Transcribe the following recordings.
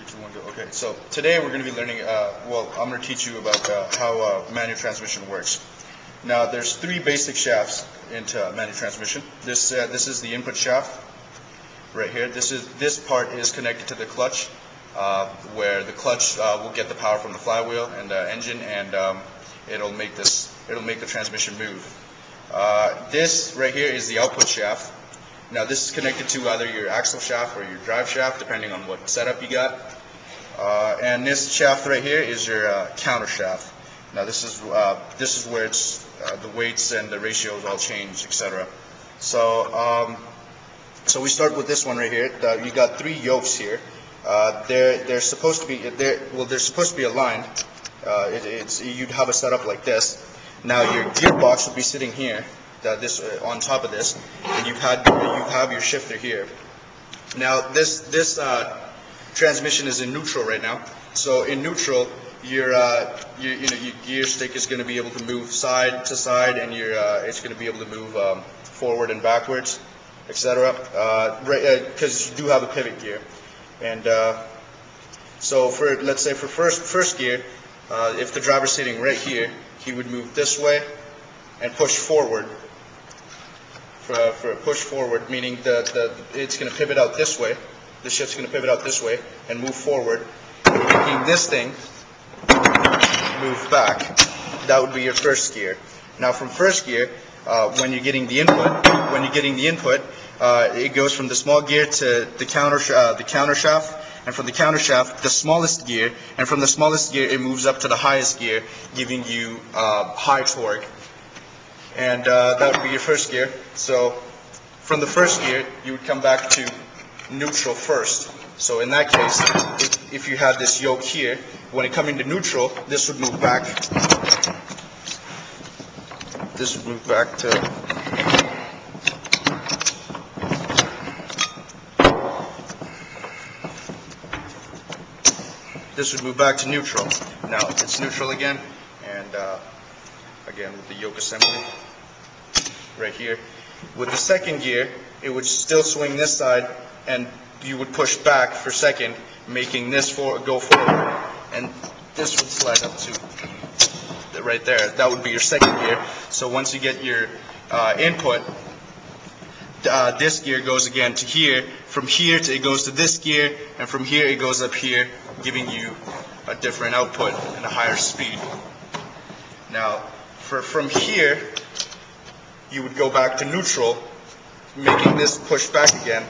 3, 2, 1, go. Okay, so today we're going to be learning, well, I'm going to teach you about how manual transmission works. Now, there's 3 basic shafts into manual transmission. This is the input shaft right here. This part is connected to the clutch, where the clutch will get the power from the flywheel and the engine, and it'll make the transmission move. This right here is the output shaft. Now this is connected to either your axle shaft or your drive shaft, depending on what setup you got. And this shaft right here is your counter shaft. Now this is where it's the weights and the ratios all change, etc. So we start with this one right here. You got 3 yokes here. They're supposed to be aligned. You'd have a setup like this. Now your gearbox would be sitting here. On top of this, and you have your shifter here. Now this transmission is in neutral right now. So in neutral, your gear stick is going to be able to move side to side, and it's going to be able to move forward and backwards, etc. Because you do have a pivot gear. And so let's say for first gear, if the driver's sitting right here, he would move this way and push forward. For a push forward, meaning it's going to pivot out this way. The shift's going to pivot out this way and move forward, making this thing move back. That would be your first gear. Now, from first gear, when you're getting the input, it goes from the small gear to the counter shaft, and from the counter shaft, the smallest gear, and from the smallest gear, it moves up to the highest gear, giving you high torque. And that would be your first gear. So from the first gear, you would come back to neutral first. So in that case, if you had this yoke here, when it come into neutral, this would move back. This would move back to neutral. Now it's neutral again, and again with the yoke assembly right here. With the second gear, it would still swing this side, and you would push back for second, making this go forward, and this would slide up to right there. That would be your second gear. So once you get your input, this gear goes again to here. From here it goes to this gear, and from here it goes up here, giving you a different output and a higher speed. Now, from here, you would go back to neutral, making this push back again.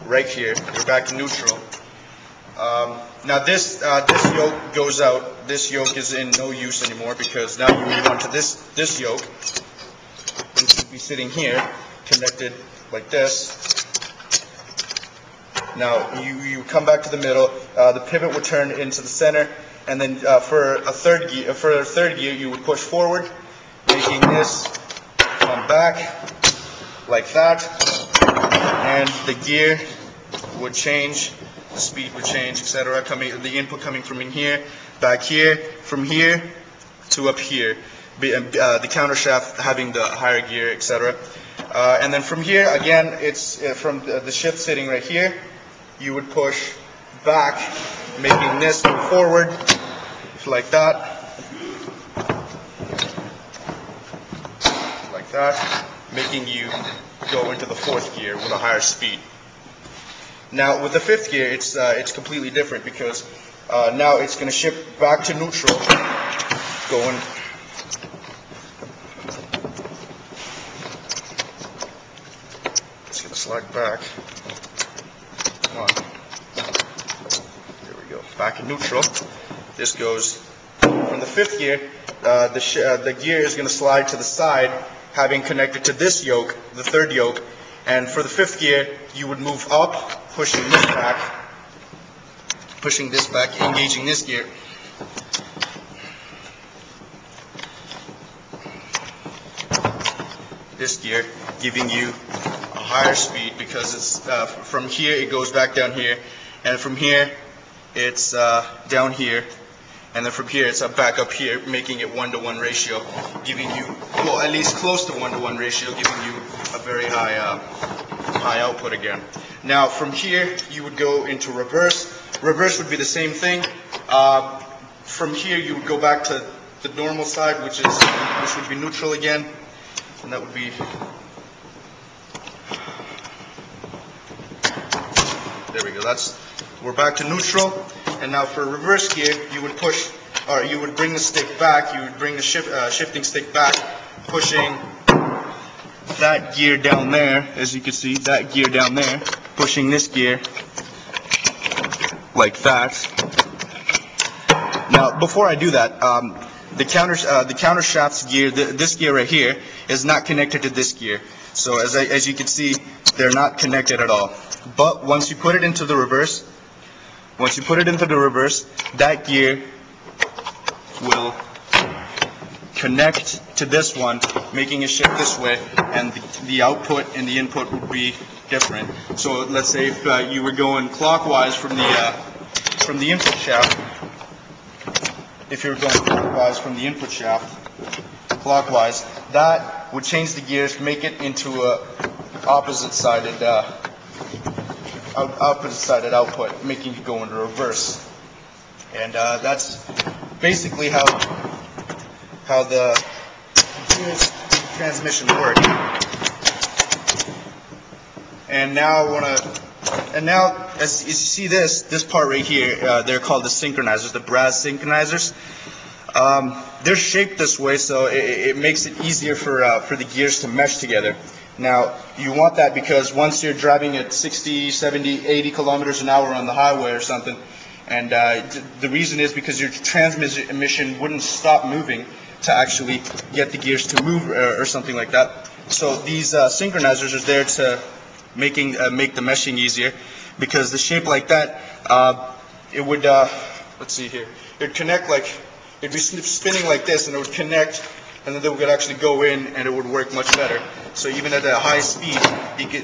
Right here, you're back to neutral. Now this yoke goes out. This yoke is in no use anymore, because now you move on to this yoke, which would be sitting here, connected like this. Now you come back to the middle. The pivot would turn into the center, and then for a third gear, you would push forward, making this come back like that, and the gear would change, the speed would change, etc. The input coming from in here, back here, from here to up here, the counter shaft having the higher gear, etc. And then from here, again, it's from the shift sitting right here, you would push back, making this move forward like that. Making you go into the 4th gear with a higher speed. Now with the 5th gear, it's completely different, because now it's going to shift back to neutral, going. It's going to slide back. Come on. There we go. Back in neutral. This goes from the 5th gear. The gear is going to slide to the side, having connected to this yoke, the 3rd yoke, and for the 5th gear, you would move up, pushing this back, engaging this gear. This gear, giving you a higher speed, because it's from here it goes back down here, and from here it's down here. And then from here, it's back up here, making it 1-to-1 ratio, giving you, well, at least close to 1-to-1 ratio, giving you a very high output again. Now, from here, you would go into reverse, Reverse would be the same thing. From here, you would go back to the normal side, which would be neutral again, and that would be. There we go. We're back to neutral, and now for reverse gear, you would push, or you would bring the stick back. You would bring the shifting stick back, pushing that gear down there, as you can see, that gear down there, pushing this gear like that. Now, before I do that, the counter shaft's gear, this gear right here, is not connected to this gear. So as you can see, they're not connected at all. But once you put it into the reverse, that gear will connect to this one, making it shift this way, and the output and the input would be different. So let's say if you were going clockwise from the input shaft, clockwise, that would change the gears, make it into a opposite-sided output, making it go into reverse. And that's basically how the transmission works. And now, as you see this part right here, they're called the synchronizers, the brass synchronizers. They're shaped this way, so it makes it easier for the gears to mesh together. Now, you want that because once you're driving at 60, 70, 80 kilometers an hour on the highway or something, and the reason is because your transmission wouldn't stop moving to actually get the gears to move or something like that. So these synchronizers are there to make the meshing easier, because the shape like that, it would, let's see here, it'd connect like, it'd be spinning like this, and it would connect, and then they would actually go in, and it would work much better. So even at a high speed,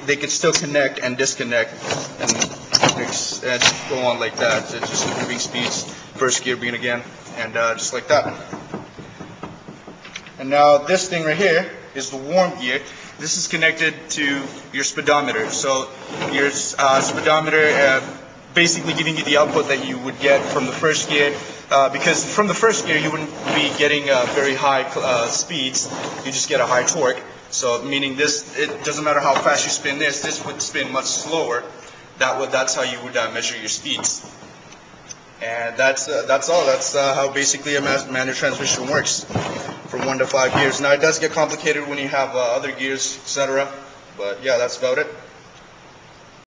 they could still connect and disconnect, and just go on like that, just moving speeds, first gear begin again, and just like that. And now this thing right here is the warm gear. This is connected to your speedometer. So your speedometer basically giving you the output that you would get from the first gear, because from the first gear you wouldn't be getting very high speeds, you just get a high torque. So meaning this, it doesn't matter how fast you spin this would spin much slower. That's how you would measure your speeds. And that's all. That's how basically a manual transmission works, from 1 to 5 gears. Now it does get complicated when you have other gears, etc. But yeah, that's about it.